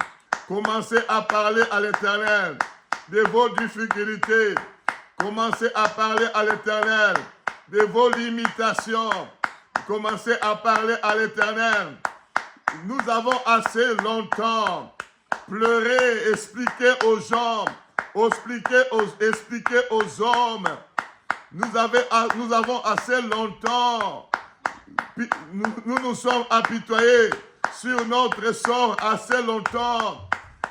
Speaker 1: Commencez à parler à l'Éternel de vos difficultés. Commencez à parler à l'Éternel de vos limitations. Commencez à parler à l'Éternel. Nous avons assez longtemps pleuré, expliqué aux gens, expliqué aux hommes. Nous avons assez longtemps. Nous sommes apitoyés sur notre sort assez longtemps.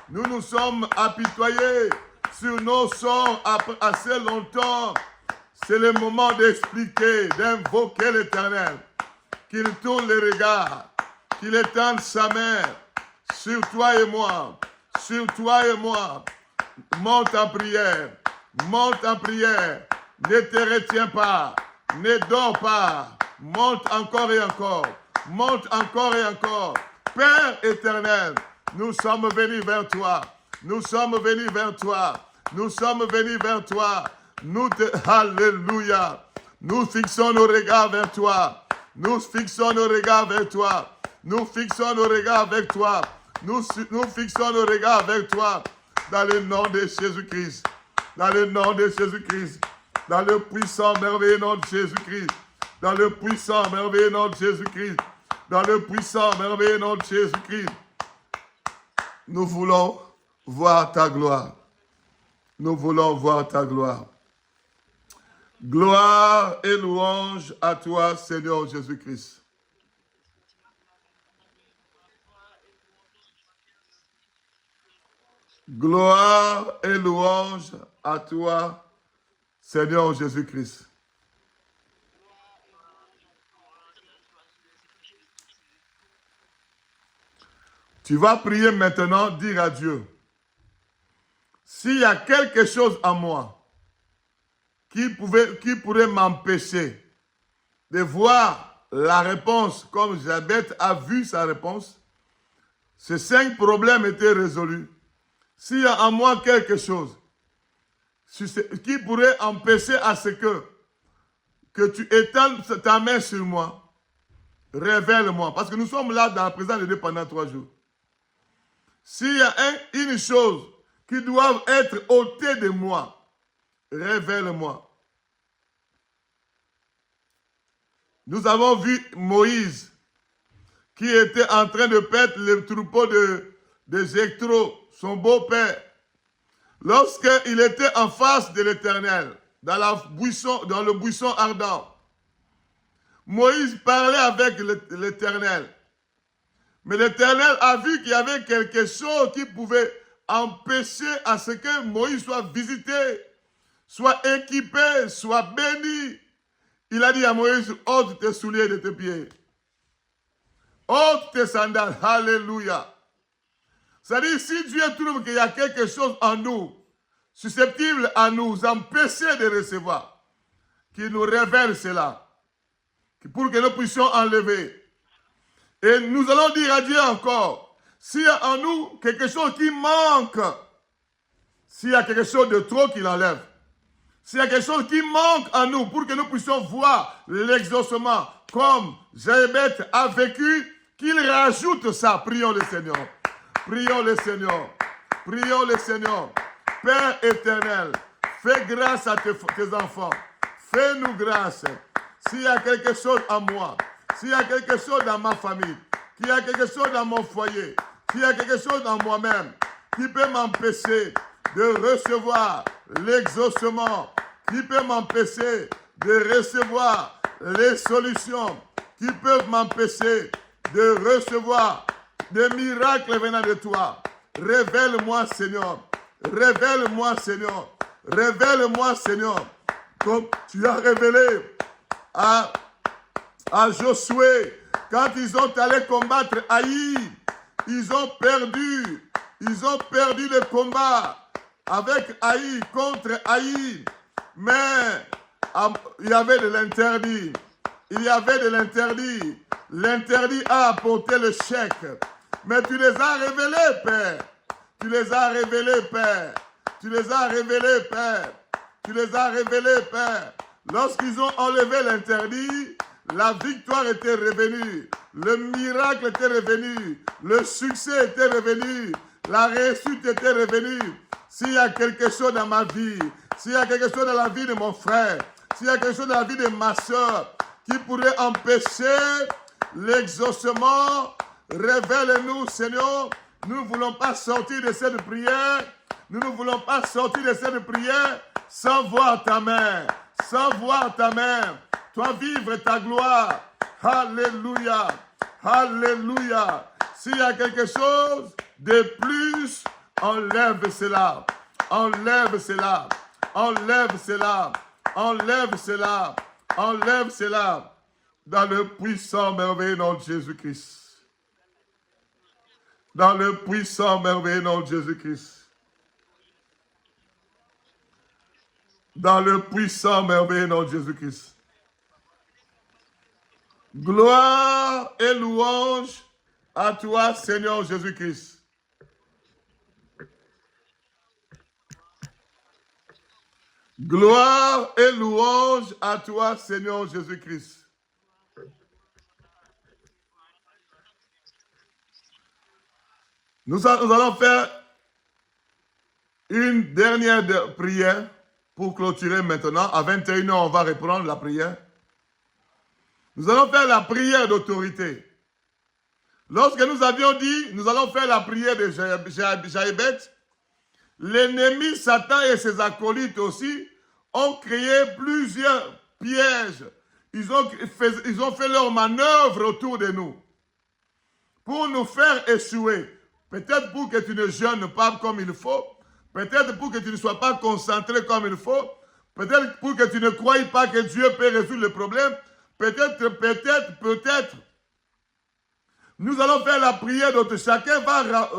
Speaker 1: Nous nous sommes apitoyés sur nos sorts assez longtemps. C'est le moment d'expliquer, d'invoquer l'Éternel. Qu'il tourne les regards, qu'il étende sa main sur toi et moi. Sur toi et moi. Monte en prière. Monte en prière. Ne te retiens pas. Ne dors pas. Monte encore et encore. Monte encore et encore. Père éternel, nous sommes venus vers toi. Nous sommes venus vers toi. Nous sommes venus vers toi. Alléluia. Nous fixons nos regards vers toi. Nous fixons nos regards vers toi. Nous fixons nos regards vers toi. Nous fixons nos regards vers toi. Dans le nom de Jésus-Christ. Dans le nom de Jésus-Christ. Dans le puissant, merveilleux nom de Jésus-Christ. Dans le puissant, merveilleux nom de Jésus-Christ. Dans le puissant, merveilleux nom de Jésus-Christ. Nous voulons voir ta gloire. Nous voulons voir ta gloire. Gloire et louange à toi, Seigneur Jésus-Christ. Gloire et louange à toi, Seigneur Jésus-Christ. Tu vas prier maintenant, dire à Dieu, s'il y a quelque chose en moi qui pourrait m'empêcher de voir la réponse comme Jabez a vu sa réponse, ces 5 problèmes étaient résolus. S'il y a en moi quelque chose qui pourrait empêcher à ce que tu étendes ta main sur moi, révèle-moi. Parce que nous sommes là dans la présence de Dieu pendant 3 jours. S'il y a une chose qui doit être ôtée de moi, révèle-moi. Nous avons vu Moïse qui était en train de perdre le troupeau de Jéthro, son beau-père. Lorsqu'il était en face de l'Éternel, dans le buisson ardent, Moïse parlait avec l'Éternel. Mais l'Éternel a vu qu'il y avait quelque chose qui pouvait empêcher à ce que Moïse soit visité, soit équipé, soit béni. Il a dit à Moïse, ôte tes souliers de tes pieds. Ôte tes sandales. Alléluia. C'est-à-dire, si Dieu trouve qu'il y a quelque chose en nous, susceptible à nous empêcher de recevoir, qu'il nous révèle cela, pour que nous puissions enlever. Et nous allons dire à Dieu encore, s'il y a en nous quelque chose qui manque, s'il y a quelque chose de trop qu'il enlève, s'il y a quelque chose qui manque en nous pour que nous puissions voir l'exaucement comme Jabez a vécu, qu'il rajoute ça. Prions le Seigneur. Prions le Seigneur. Prions le Seigneur. Père éternel, fais grâce à tes enfants. Fais-nous grâce. S'il y a quelque chose en moi, s'il y a quelque chose dans ma famille, s'il y a quelque chose dans mon foyer, s'il y a quelque chose dans moi-même qui peut m'empêcher de recevoir l'exaucement, qui peut m'empêcher de recevoir les solutions, qui peuvent m'empêcher de recevoir des miracles venant de toi. Révèle-moi, Seigneur. Révèle-moi, Seigneur. Révèle-moi, Seigneur. Comme tu as révélé à Josué, quand ils ont allé combattre Haï, ils ont perdu le combat avec Haï contre Haï. Mais il y avait de l'interdit. Il y avait de l'interdit. L'interdit a apporté le chèque. Mais tu les as révélés, Père. Tu les as révélés, Père. Tu les as révélés, Père. Tu les as révélés, Père. Lorsqu'ils ont enlevé l'interdit, la victoire était revenue. Le miracle était revenu. Le succès était revenu. La réussite était revenue. S'il y a quelque chose dans ma vie, s'il y a quelque chose dans la vie de mon frère, s'il y a quelque chose dans la vie de ma soeur qui pourrait empêcher l'exaucement, révèle-nous, Seigneur. Nous ne voulons pas sortir de cette prière. Nous ne voulons pas sortir de cette prière sans voir ta main. Sans voir ta main. Toi vivre ta gloire. Alléluia. Alléluia. S'il y a quelque chose de plus, enlève cela. Enlève cela. Enlève cela. Enlève cela. Enlève cela. Dans le puissant merveilleux nom de Jésus-Christ. Dans le puissant merveilleux nom de Jésus-Christ. Dans le puissant merveilleux nom de Jésus-Christ. Gloire et louange à toi, Seigneur Jésus-Christ. Gloire et louange à toi, Seigneur Jésus-Christ. Nous allons faire une dernière prière pour clôturer maintenant. À 21h, on va reprendre la prière. Nous allons faire la prière d'autorité. Lorsque nous avions dit, nous allons faire la prière de Jaébet, l'ennemi Satan et ses acolytes aussi ont créé plusieurs pièges. Ils ont fait leur manœuvre autour de nous pour nous faire échouer. Peut-être pour que tu ne jeûnes pas comme il faut. Peut-être pour que tu ne sois pas concentré comme il faut. Peut-être pour que tu ne croies pas que Dieu peut résoudre le problème. Peut-être. Nous allons faire la prière dont chacun va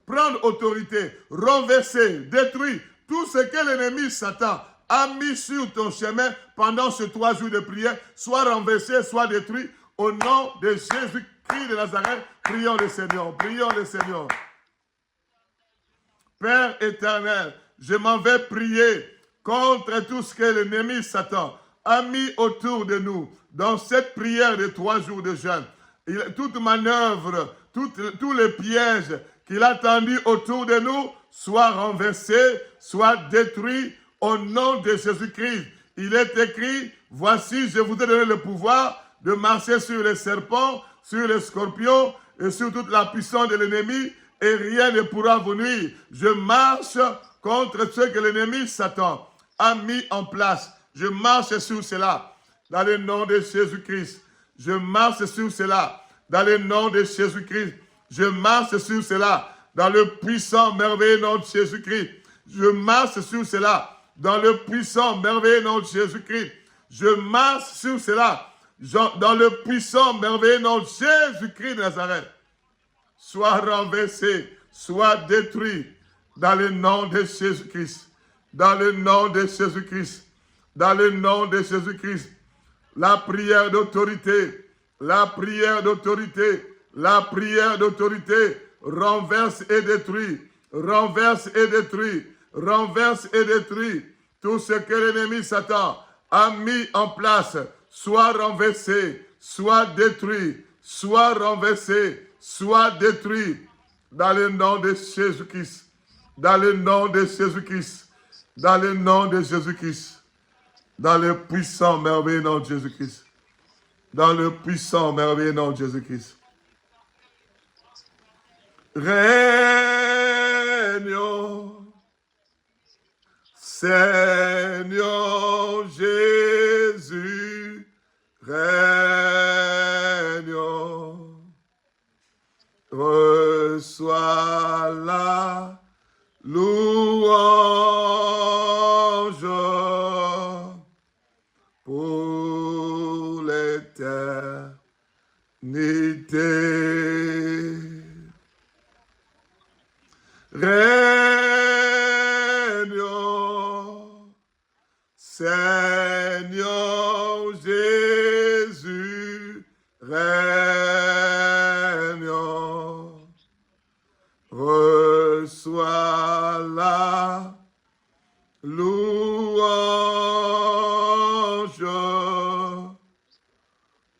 Speaker 1: prendre autorité, renverser, détruire tout ce que l'ennemi Satan a mis sur ton chemin pendant ces 3 jours de prière, soit renversé, soit détruit. Au nom de Jésus-Christ de Nazareth, prions le Seigneur, prions le Seigneur. Père éternel, je m'en vais prier contre tout ce que l'ennemi Satan a mis autour de nous dans cette prière de 3 jours de jeûne. Toute manœuvre, tous les pièges qu'il a tendus autour de nous soient renversés, soient détruits au nom de Jésus-Christ. Il est écrit, voici, je vous ai donné le pouvoir de marcher sur les serpents, sur les scorpions et sur toute la puissance de l'ennemi, et rien ne pourra vous nuire. Je marche contre ce que l'ennemi Satan a mis en place. Je marche sur cela dans le nom de Jésus-Christ. Je marche sur cela dans le nom de Jésus-Christ. Je marche sur cela dans le puissant, merveilleux nom de Jésus-Christ. Je marche sur cela dans le puissant, merveilleux nom de Jésus-Christ. Je marche sur cela dans le puissant, merveilleux nom de Jésus-Christ de Nazareth. Soit renversé, soit détruit dans le nom de Jésus-Christ. Dans le nom de Jésus-Christ. Dans le nom de Jésus-Christ. La prière d'autorité, la prière d'autorité, la prière d'autorité renverse et détruit, renverse et détruit, renverse et détruit tout ce que l'ennemi Satan a mis en place, soit renversé, soit détruit, soit renversé, soit détruit, dans le nom de Jésus-Christ, dans le nom de Jésus-Christ, dans le nom de Jésus-Christ, dans le puissant, merveilleux nom de Jésus-Christ, dans le puissant, merveilleux nom de Jésus-Christ. Régnons, Seigneur Jésus, régnons. reçois la louange pour l'éternité. Régnons, Seigneur Jésus, régnons. Reçois la louange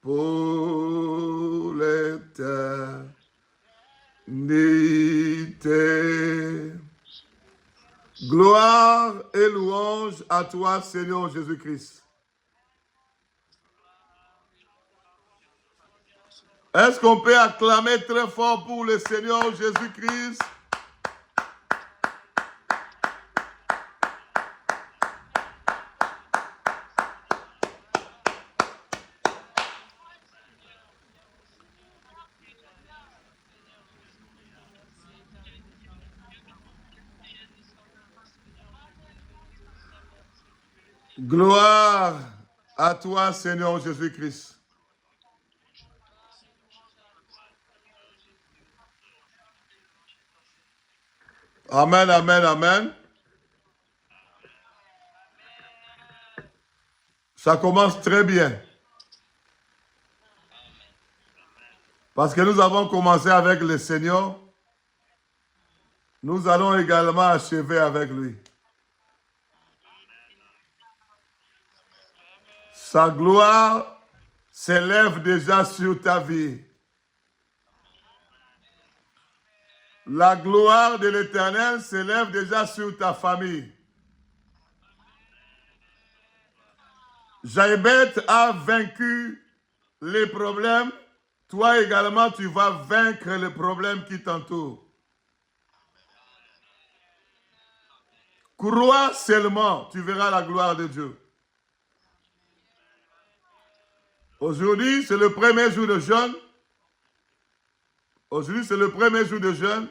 Speaker 1: pour l'éternité. Gloire et louange à toi, Seigneur Jésus-Christ. Est-ce qu'on peut acclamer très fort pour le Seigneur Jésus-Christ? Gloire à toi, Seigneur Jésus-Christ. Amen, amen, amen. Ça commence très bien. Parce que nous avons commencé avec le Seigneur. Nous allons également achever avec lui. Sa gloire s'élève déjà sur ta vie. La gloire de l'Éternel s'élève déjà sur ta famille. Jaïbet a vaincu les problèmes. Toi également, tu vas vaincre les problèmes qui t'entourent. Crois seulement, tu verras la gloire de Dieu. Aujourd'hui, c'est le premier jour de jeûne. Aujourd'hui, c'est le premier jour de jeûne.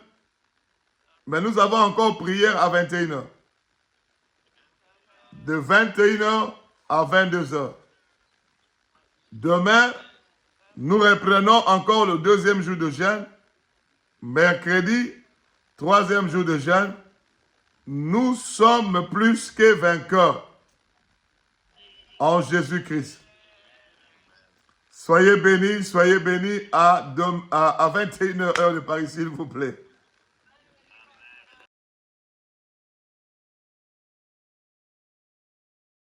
Speaker 1: Mais nous avons encore prière à 21h. De 21h à 22h. Demain, nous reprenons encore le deuxième jour de jeûne. Mercredi, troisième jour de jeûne. Nous sommes plus que vainqueurs en Jésus-Christ. Soyez bénis à 21h heure de Paris, s'il vous plaît.